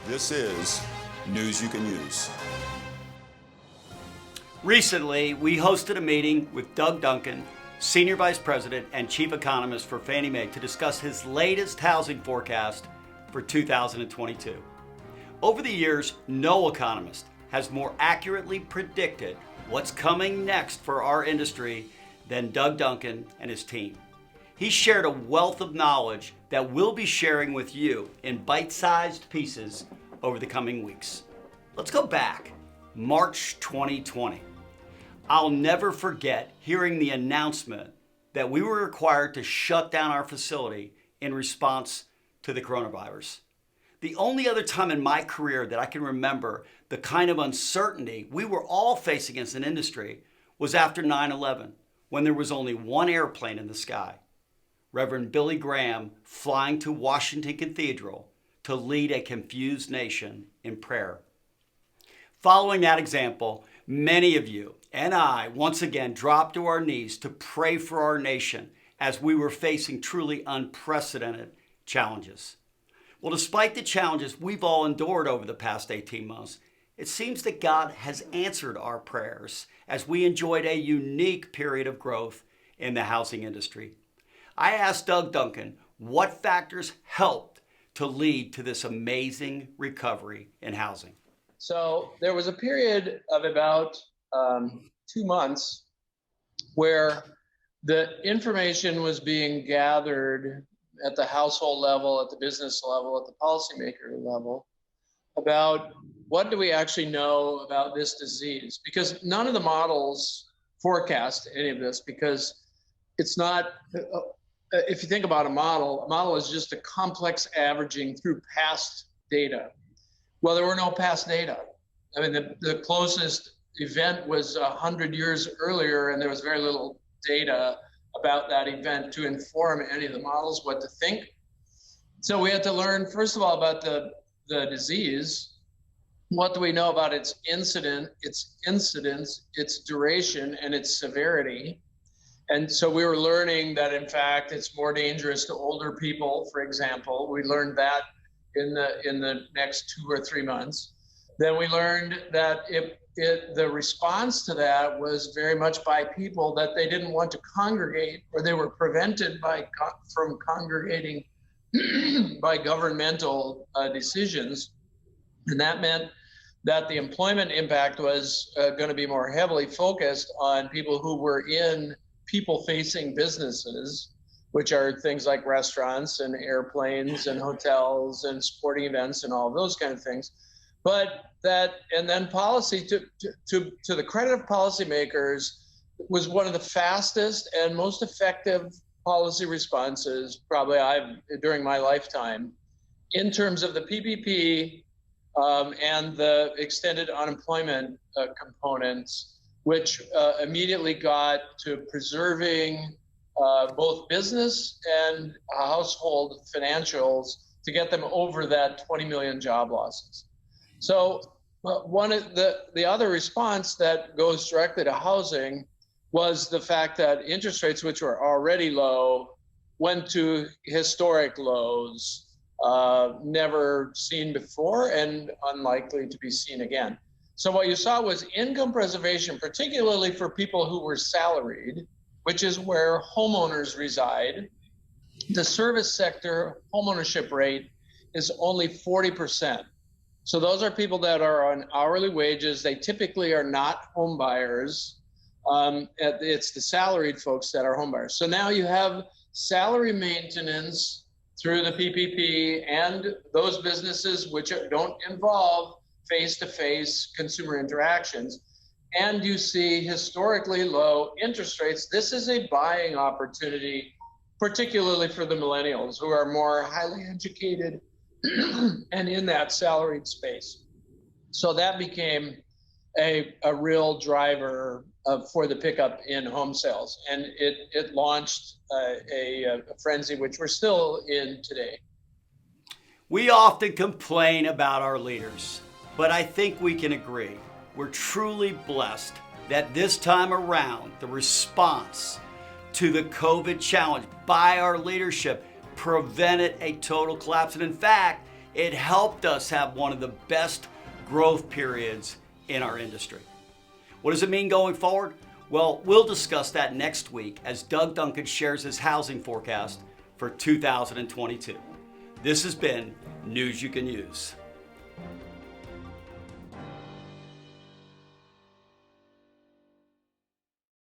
This is News You Can Use. Recently, we hosted a meeting with Doug Duncan, Senior Vice President and Chief Economist for Fannie Mae, to discuss his latest housing forecast for 2022. Over the years, no economist has more accurately predicted what's coming next for our industry than Doug Duncan and his team. He shared a wealth of knowledge that we'll be sharing with you in bite-sized pieces over the coming weeks. Let's go back, March 2020. I'll never forget hearing the announcement that we were required to shut down our facility in response to the coronavirus. The only other time in my career that I can remember the kind of uncertainty we were all facing as an industry was after 9/11, when there was only one airplane in the sky. Reverend Billy Graham flying to Washington Cathedral to lead a confused nation in prayer. Following that example, many of you and I once again dropped to our knees to pray for our nation as we were facing truly unprecedented challenges. Well, despite the challenges we've all endured over the past 18 months, it seems that God has answered our prayers as we enjoyed a unique period of growth in the housing industry. I asked Doug Duncan what factors helped to lead to this amazing recovery in housing. So there was a period of about 2 months where the information was being gathered at the household level, at the business level, at the policymaker level about what do we actually know about this disease? Because none of the models forecast any of this, because it's not, if you think about a model is just a complex averaging through past data. Well, there were no past data. I mean, the closest event was 100 years earlier, and there was very little data about that event to inform any of the models what to think. So we had to learn, first of all, about the disease. What do we know about its incidence, its duration, and its severity? And so we were learning that, in fact, it's more dangerous to older people, for example. We learned that in the next 2 or 3 months. Then we learned that the response to that was very much by people that they didn't want to congregate, or they were prevented from congregating by governmental decisions. And that meant that the employment impact was going to be more heavily focused on people who were in people-facing businesses, which are things like restaurants and airplanes and hotels and sporting events and all those kind of things. But and then policy, to the credit of policymakers, was one of the fastest and most effective policy responses probably during my lifetime, in terms of the PPP and the extended unemployment components, which immediately got to preserving both business and household financials to get them over that 20 million job losses. So one of the other response that goes directly to housing was the fact that interest rates, which were already low, went to historic lows, never seen before and unlikely to be seen again. So what you saw was income preservation, particularly for people who were salaried, which is where homeowners reside. The service sector homeownership rate is only 40%. So those are people that are on hourly wages. They typically are not home buyers. It's the salaried folks that are home buyers. So now you have salary maintenance through the PPP and those businesses which don't involve face-to-face consumer interactions. And you see historically low interest rates. This is a buying opportunity, particularly for the millennials who are more highly educated and in that salaried space. So that became a real driver for the pickup in home sales. And it launched a frenzy, which we're still in today. We often complain about our leaders, but I think we can agree we're truly blessed that this time around, the response to the COVID challenge by our leadership prevented a total collapse. And in fact, It helped us have one of the best growth periods in our industry. What does it mean going forward? Well, we'll discuss that next week as Doug Duncan shares his housing forecast for 2022. This has been News You Can Use.